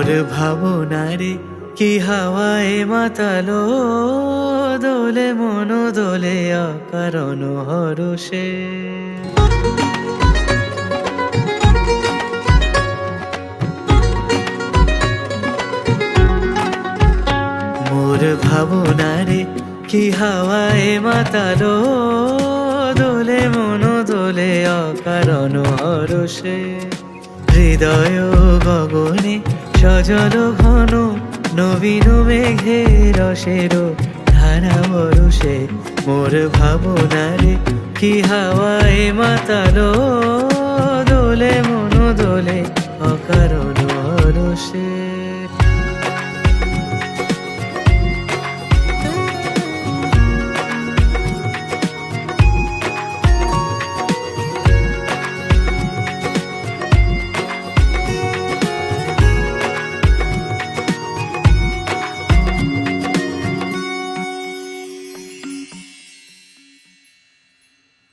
মোর ভাবনারে কি হাওয়ায় মাতালো, দোলে মন দোলে অকারণ হরষে। মোর ভাবনারে কি হাওয়ায় মাতালো, দোলে মন দোলে অকারণ হরষে। হৃদয় গগনে সজল ঘন নবীন মেঘে রসের ধারা বরষে। মোর ভাবনারে কি হাওয়ায় মাতালো, দোলে মন দোলে অকারণ হরষে।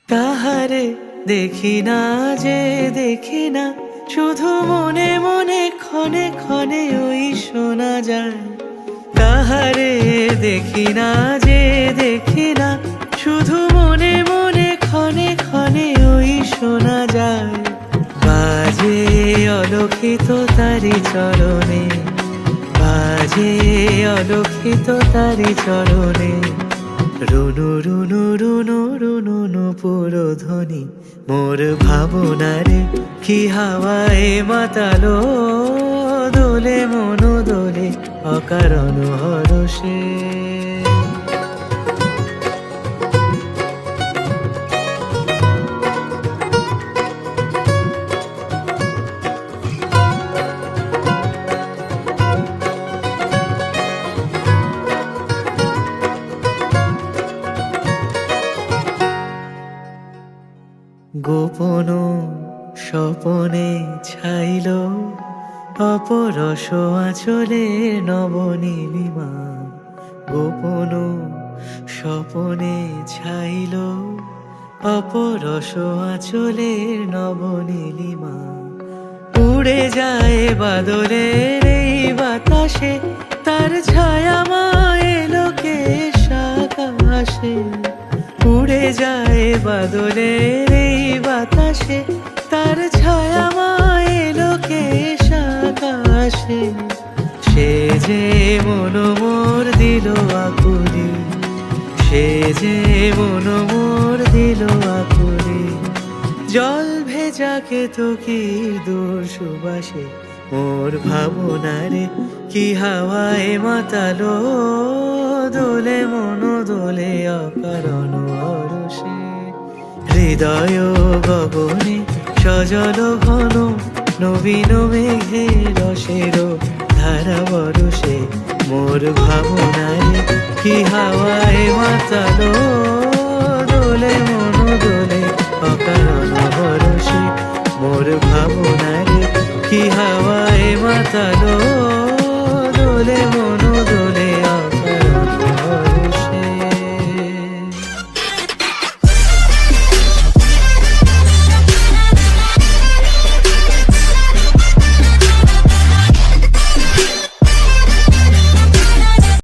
তাহারে দেখি না যে দেখি না, শুধু মনে মনে ক্ষণে ক্ষণে ওই শোনা যায়। তাহারে দেখি না যে দেখি না, শুধু মনে মনে ক্ষণে ক্ষণে ওই শোনা যায়। বাজে অলক্ষিত তারি চরণে, বাজে অলক্ষিত তারি চরণে। রুনু রুনু রুনু রুনু পুরধ্বনি। মোর ভাবনারে কি হাওয়ায় মাতালো, দোলে মন দোলে অকারণ হরষে। গোপন স্বপনে ছাইল অপরস আঁচলে নবনীলিমা। গোপন স্বপনে ছাইল অপরস আঁচলে নবনীলিমা। উড়ে যায় বাদলের এই বাতাসে, তার ছায়া মায়ে লোকেশ আকাশে। উড়ে যায় বাদলের এই বাতাসে, তার ছায়া মায়ে লোকেশ আকাশে। সে যে মন মোর দিল আকুলি, সে যে মন মোর দিল আকুলি। জল ভেজা কেতকীর দূর সুবাসে। মোর ভাবনারে কি হাওয়ায় মাতালো, দোলে মন দোলে অকারণ হরষে। হৃদয় গগনে সজল ঘন নবীন মেঘে রসের ধারা বরষে। মোর ভাবনারে কি হাওয়ায় মাতালো, দোলে মন দোলে অকারণ হরষে।